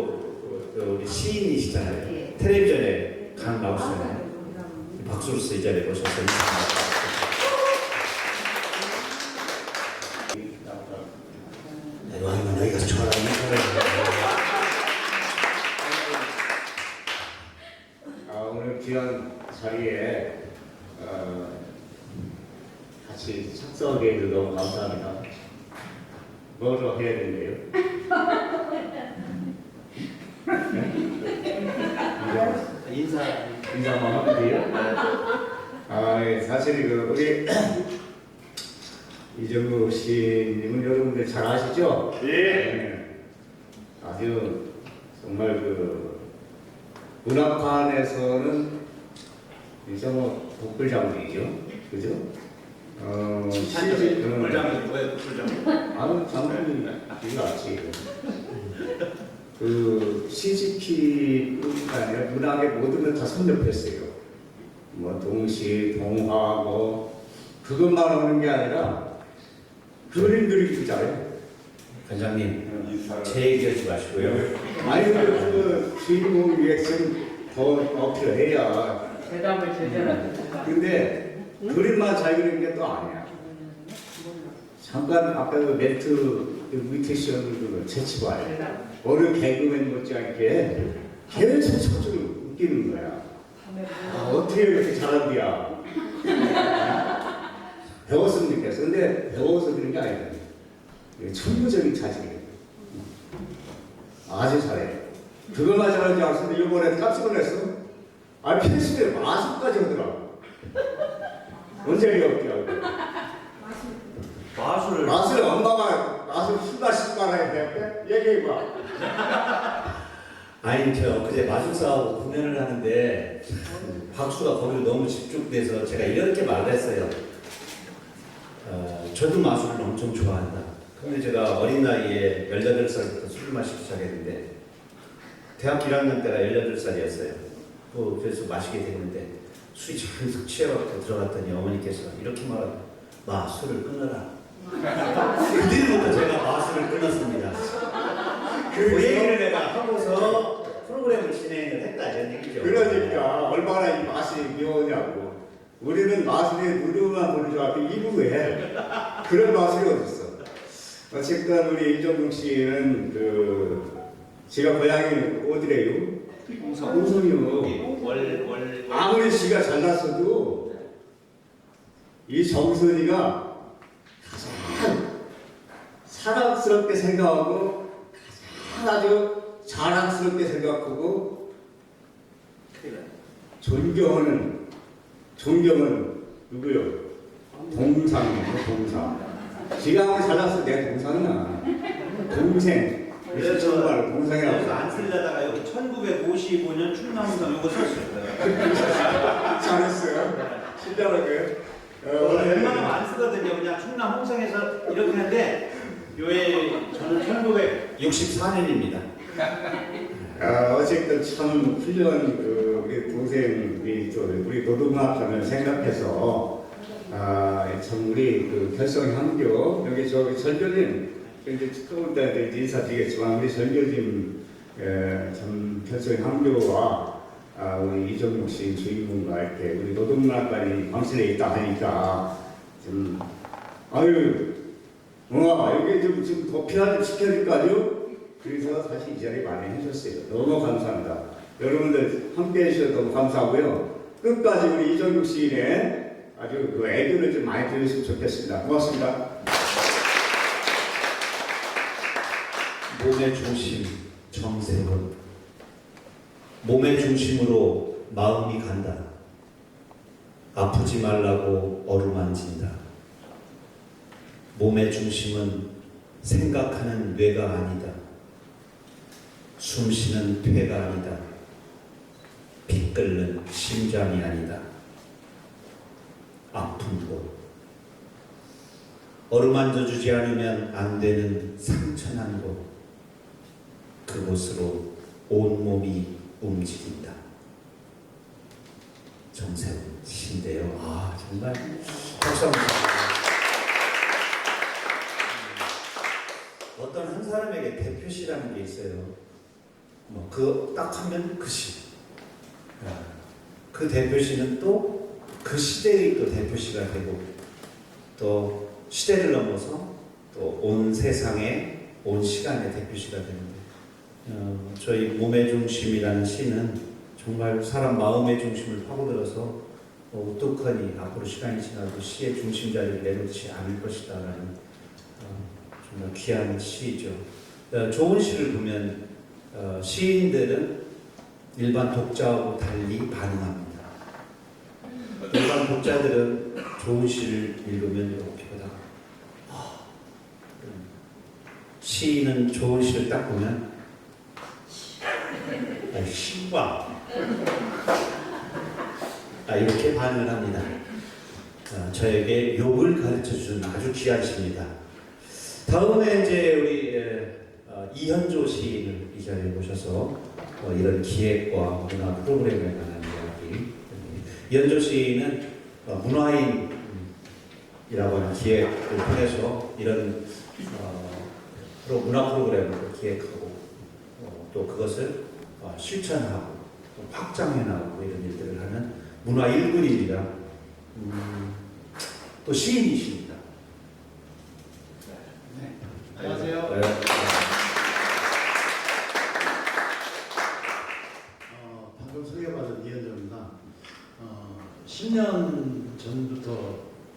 우리 시인이시잖아요. 텔레비전에 강 나오시잖아요. 박수로서 이 자리에 모셔서 있습니다. 아이고 너희가 좋아하는 오늘 귀한 자리에 같이 참석하게 해서 너무 감사합니다. 뭐로 해야 된대요? 인사만 하면 돼요? 사실 우리 이정우 씨님은 여러분들 잘 아시죠? 예. 아주 정말 문학관에서는 이정우 독불장군이죠, 그죠? 불장이 뭐예요? 불장? 아는 장군이 같이 CGP뿐만 아니라 문학의 모든 걸 다 섭렵했어요. 뭐 동시, 동화, 그것만 하는 게 아니라 그림 그리기도 잘해요. 관장님, 제 얘기하지 마시고요. 아니 그 주인공 리액션 더 어필해야. 대답을 제대로. 근데 그림만 잘 그리는 게 또 아니야. 잠깐 아까 그 멘트 위테이션 제치고 와요. 어느 개그맨 못지않게 계속 쳐주고 웃기는 거야. 어떻게 이렇게 잘한디야? 배웠으면 좋겠어. 근데 배워서 그런 게 아니야. 천부적인 자질이에요. 아주 잘해. 그것만 잘하지 않았는데 이번에 탑승을 했어. 편집에 마술까지 하더라고. 언제 배웠더라고. 마술을 엄마가 마술 수다식만 해. 얘기해봐. 아니 저 그제 마술사하고 공연을 하는데 박수가 거기로 너무 집중돼서 제가 이렇게 말을 했어요. 저도 마술을 엄청 좋아한다. 근데 제가 어린 나이에 18살부터 술을 마시기 시작했는데 대학 1학년 때가 18살이었어요. 그래서 마시게 됐는데 술이 잔뜩 취해갖고 들어갔더니 어머니께서 이렇게 말하고 마술을 끊어라. 그뒤부터 제가 마술을 끊었습니다. 그 얘기를 내가 하고서 프로그램을 진행을 했다 이런 얘기죠. 그러니까 얼마나 이 마술이 미워냐고. 우리는 마술의 누르만 보는 줄 알고 이부에 그런 마술이 어딨어. 어쨌든 우리 이정국 씨는 제가 고향이 어디래요? 홍성이요. 아무리 씨가 잘났어도 이 정선이가 가장 사랑스럽게 생각하고 가장 아주 자랑스럽게 생각하고 존경은 누구요? 동상이에요. 동상. 지가 아무리 잘났어 내 동상이야. 동생. 그래서 정말 동상이라고. 그래서 안 쓰려다가요. 1955년 충남성 이거 썼어요. 잘했어요. 신기하게. 웬만하면 안 쓰거든요. 그냥 충남 홍성에서 이렇게 하는데 저는 1964년입니다. 어쨌든 참 훌륭한 우리 동생이 우리 노동학과를 생각해서 참 우리 결성향교 여기 전교님 이제 조금 이따 인사드리겠지만 우리 전교님 참 결성향교와 우리 이정국 씨 주인공과 이렇게 우리 노동학과이 방실에 있다 하니까 좀 여기 좀 도피하 좀 시켜줄까요? 그래서 사실 이 자리에 많이 해줬어요. 너무 감사합니다. 여러분들 함께 해주셔서 너무 감사하고요. 끝까지 우리 이정국 시인의 아주 애교를 좀 많이 들으시면 좋겠습니다. 고맙습니다. 몸의 중심 정세훈. 몸의 중심으로 마음이 간다. 아프지 말라고 어루만진다. 몸의 중심은 생각하는 뇌가 아니다. 숨쉬는 폐가 아니다. 피 끓는 심장이 아니다. 아픈 곳. 어루만져주지 않으면 안 되는 상처난 곳. 그곳으로 온몸이 움직인다. 정세훈 씨인데요. 정말 박수 한번 주세요. 어떤 한 사람에게 대표시라는 게 있어요. 딱 하면 그 시. 그 대표시는 또 그 시대의 또 대표시가 되고 또 시대를 넘어서 또 온 세상의 온 시간의 대표시가 되는데 저희 몸의 중심이라는 시는 정말 사람 마음의 중심을 파고들어서 우뚝하니 앞으로 시간이 지나도 시의 중심 자리를 내놓지 않을 것이다라는 정말 귀한 시죠. 좋은 시를 보면 시인들은 일반 독자하고 달리 반응합니다. 일반 독자들은 좋은 시를 읽으면 이렇게 보다가 시인은 좋은 시를 딱 보면 신과 이렇게 반응을 합니다. 저에게 욕을 가르쳐주는 아주 귀한 시입니다. 다음에 이제 우리 이현조 시인을 이 자리에 모셔서 이런 기획과 문화 프로그램에 관한 이야기. 이현조 시인은 문화인이라고 하는 기획을 통해서 이런 문화 프로그램을 기획하고 또 그것을 실천하고 또 확장해 나가고 이런 일들을 하는 문화 일꾼입니다. 또 시인이십니다. 안녕하세요. 네. 방금 소개받은 이현정입니다. 10년 전부터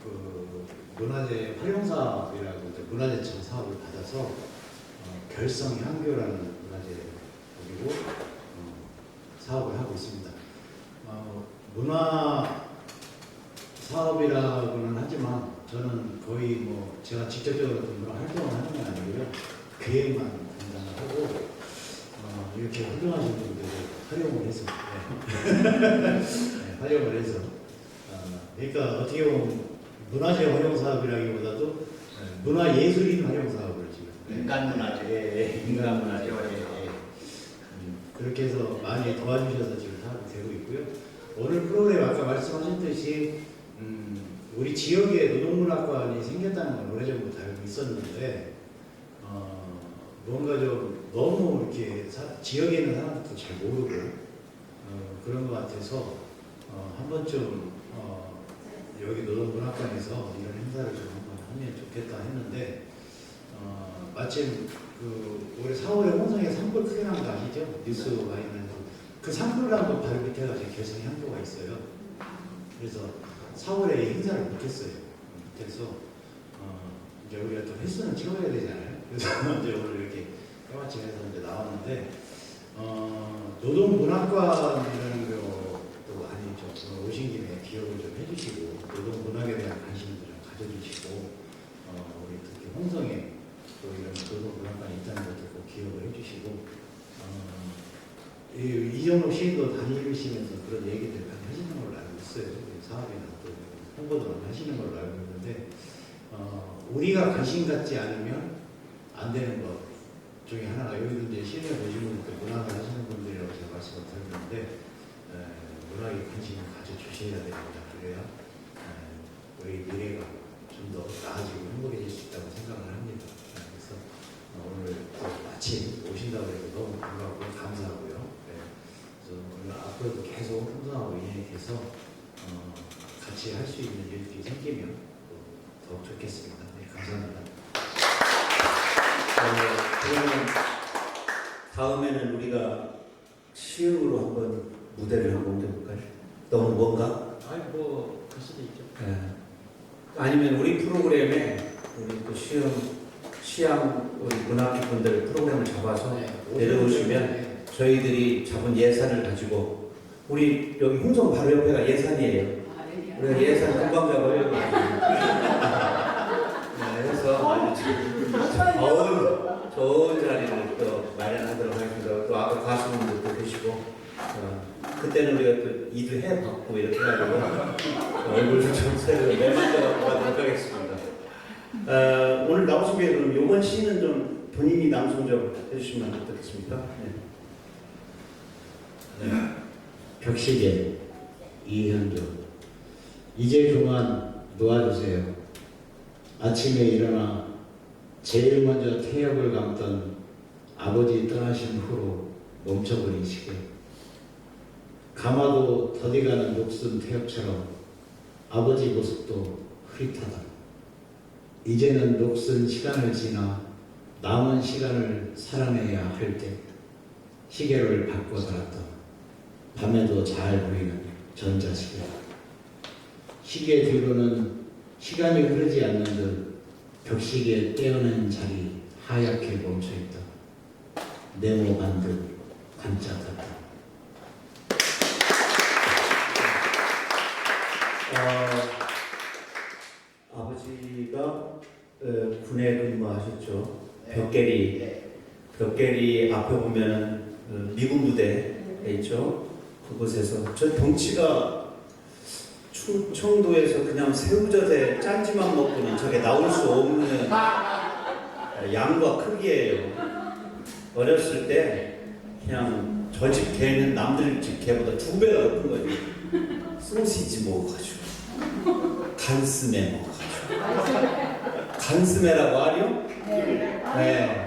그 문화재 활용사업이라고 문화재청 사업을 받아서 결성향교라는 문화재 거기로 사업을 하고 있습니다. 문화 사업이라고는 하지만 저는 거의 제가 직접적으로 문화 활동을 하는 건 아니고요. 계획만 담당을 하고 이렇게 훌륭하신 분들을 활용을 해서 활용을 해서 그러니까 어떻게 보면 문화재 활용 사업이라기보다도 문화예술인 활용 사업을 지금 인간문화재, 인간문화재. 그렇게 해서 많이 도와주셔서 지금 사업이 되고 있고요. 오늘 프로그램 아까 말씀하셨듯이 우리 지역에 노동문학관이 생겼다는 걸 오래전부터 알고 있었는데 뭔가 좀 너무 이렇게 지역에 있는 사람들도 잘 모르고 그런 것 같아서 한 번쯤 여기 노동문학관에서 이런 행사를 좀 한번 하면 좋겠다 했는데 마침 그 올해 4월에 홍성에 산불 크게 난 거 아시죠? 뉴스 많이 나서 그 산불나무 바로 밑에가 제 개성 향도가 있어요. 그래서 4월에 행사를 못했어요. 그래서 이제 우리가 또 횟수는 찍어야 되잖아요. 그래서 이제 오늘 이렇게 때마침 해서 이제 나왔는데 노동문학관이라는 것도 많이 좀 오신 김에 기억을 좀 해주시고 노동문학에 대한 관심도 좀 가져주시고 우리 특히 홍성에 또 이런 노동문학관이 있다는 것도 꼭 기억을 해주시고 이정록 시인도 다니시면서 그런 얘기들 많이 하시는 걸로 알고 있어요. 사업이나 또 홍보도 많이 하시는 걸로 알고 있는데 우리가 관심 갖지 않으면 안 되는 것 중에 하나가 여기도 이제 시내 보신 분들 문학을 하시는 분들이라고 제가 말씀을 드렸는데 문학에 관심을 가져주셔야 됩니다. 그래야 우리 미래가 좀 더 나아지고 행복해질 수 있다고 생각을 합니다. 그래서 오늘 마침 오신다고 해서 너무 반갑고 감사하고요. 그래서 오늘 앞으로도 계속 홍성하고 인연해서 같이 할 수 있는 일들이 생기면 더 좋겠습니다. 네, 감사합니다. 그러면 다음에는 우리가 시음으로 한번 무대를 한번 옮겨볼까요? 너무 뭔가? 아니 뭐 그럴 수도 있죠. 네. 아니면 우리 프로그램에 우리 그 시향 우리 문학분들 프로그램을 잡아서 내려오시면 저희들이 잡은 예산을 가지고 우리 여기 홍성 바로 옆에가 예산이에요. 우리가 예산 금방 잡아요. 네, 해서 아주 좋은 자리를 또 마련하도록 하겠습니다. 또 아까 가수분들도 계시고 그때는 우리가 또 이도 해봤고 이렇게 해가지고 얼굴도 좀 새로 내만져갖고 하도록 하겠습니다. 오늘 나오신 게 그럼 이번 시는 좀 본인이 낭송 좀 해주시면 어떻겠습니까? 네. 벽시계 이현주. 이제 그만 놓아주세요. 아침에 일어나 제일 먼저 태엽을 감던 아버지 떠나신 후로 멈춰버린 시계. 감아도 더디가는 녹슨 태엽처럼 아버지 모습도 흐릿하다. 이제는 녹슨 시간을 지나 남은 시간을 살아내야 할 때 시계를 바꿔 달았다. 밤에도 잘 보이는 전자시계. 시계 뒤로는 시간이 흐르지 않는 듯 벽시계 떼어낸 자리 하얗게 멈춰있다. 네모 반듯 반짝았다. 아버지가 군에 근무하셨죠. 벽계리 앞에 보면은 미군 부대에 있죠. 그곳에서 저 덩치가 충청도에서 그냥 새우젓에 짠지만 먹고는 저게 나올 수 없는 양과 크기예요. 어렸을 때 그냥 저 집 개는 남들 집 개보다 2배가 높은 거지. 소시지 먹어가지고 간스메 먹어가지고 간스메라고 알죠? 네.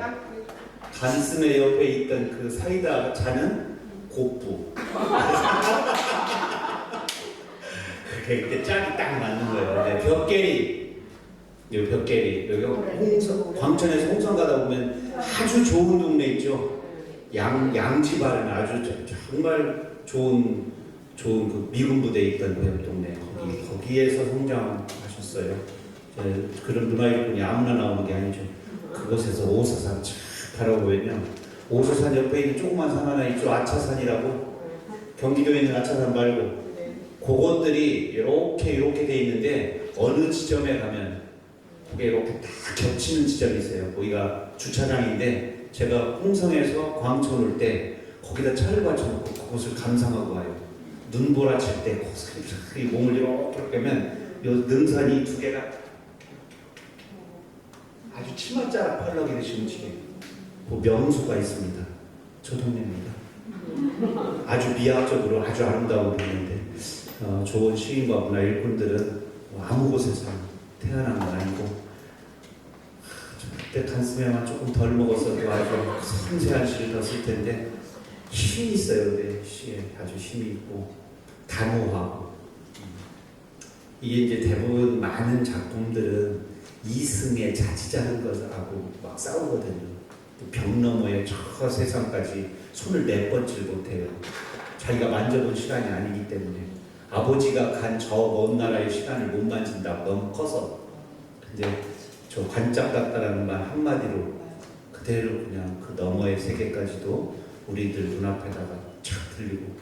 간스메 옆에 있던 그 사이다 잔은 곱부. 그렇게 짝이 딱 맞는 거예요. 네, 벽계리, 여기 광천에서 홍성 가다 보면 아주 좋은 동네 있죠. 양지바른 아주 정말 좋은 그 미군 부대에 있던 그 동네 거기에서 성장하셨어요. 그런 문화일꾼이 아무나 나오는 게 아니죠. 그곳에서 오사산 쫙 바라보면 오사산 옆에 있는 조그만 산 하나 있죠. 아차산이라고. 경기도에 있는 아차산 말고 그것들이 이렇게 돼 있는데 어느 지점에 가면 그게 이렇게 딱 겹치는 지점이 있어요. 거기가 주차장인데 제가 홍성에서 광천 올 때 거기다 차를 받쳐놓고 그곳을 감상하고 와요. 눈보라칠 때 몸을 이렇게 하면 요 능선이 두 개가 아주 치맛자락 펄럭이듯이 움직여요. 그 명소가 있습니다. 저 동네입니다. 아주 미학적으로 아주 아름다운 동네인데 좋은 시인과 문화 일꾼들은 뭐 아무 곳에서 태어난 건 아니고 그때 간스메만 조금 덜 먹었어도 아주 섬세한 시를 더 쓸 텐데 힘이 있어요. 근데 시에 아주 힘이 있고 단호하고 이게 이제 대부분 많은 작품들은 이승의 자지자는 것하고 막 싸우거든요. 벽 너머에 저 세상까지 손을 내뻗질 못해요. 자기가 만져본 시간이 아니기 때문에 아버지가 간 저 먼 나라의 시간을 못 만진다. 너무 커서. 근데 저 관짝같다라는 말 한마디로 그대로 그냥 그 너머의 세계까지도 우리들 눈앞에다가 착 들리고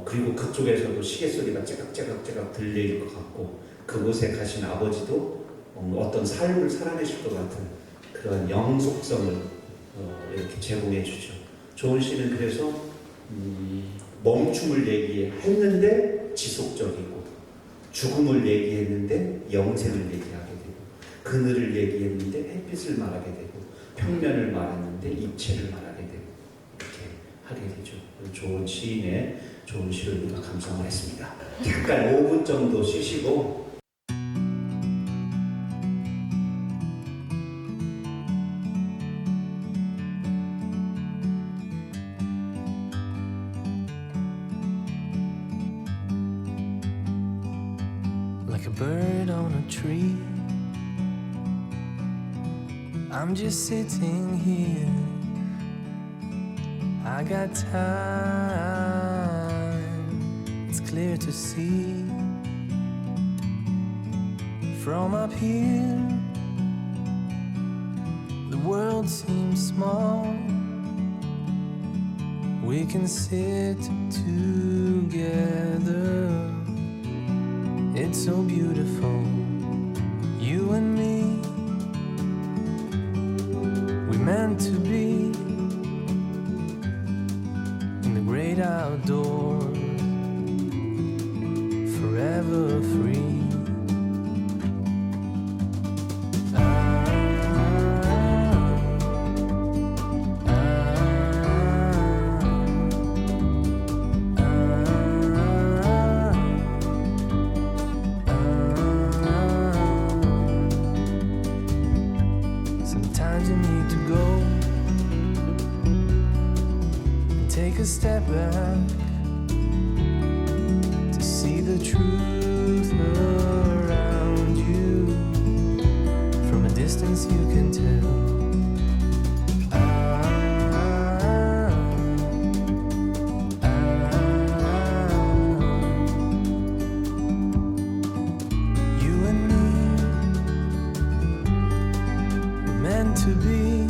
그리고 그쪽에서도 시계 소리가 째깍째깍 들릴 것 같고 그곳에 가신 아버지도 어떤 삶을 살아내실 것 같은 그런 영속성을 이렇게 제공해 주죠. 좋은 시는 그래서 멈춤을 얘기했는데 지속적이고 죽음을 얘기했는데 영생을 얘기하게 되고 그늘을 얘기했는데 햇빛을 말하게 되고 평면을 말했는데 입체를 말하게 되고 이렇게 하게 되죠. 좋은 시인의 좋은 시를 우리가 감상을 했습니다. 잠깐 5분 정도 쉬시고 like a bird on a tree. I'm just sitting here. I got time. It's clear to see from up here. The world seems small. We can sit together. It's so beautiful, you and me. We meant to be in the great outdoors, forever free. Sometimes you need to go and take a step back to see the truth around you. From a distance you can tell. You and me were meant to be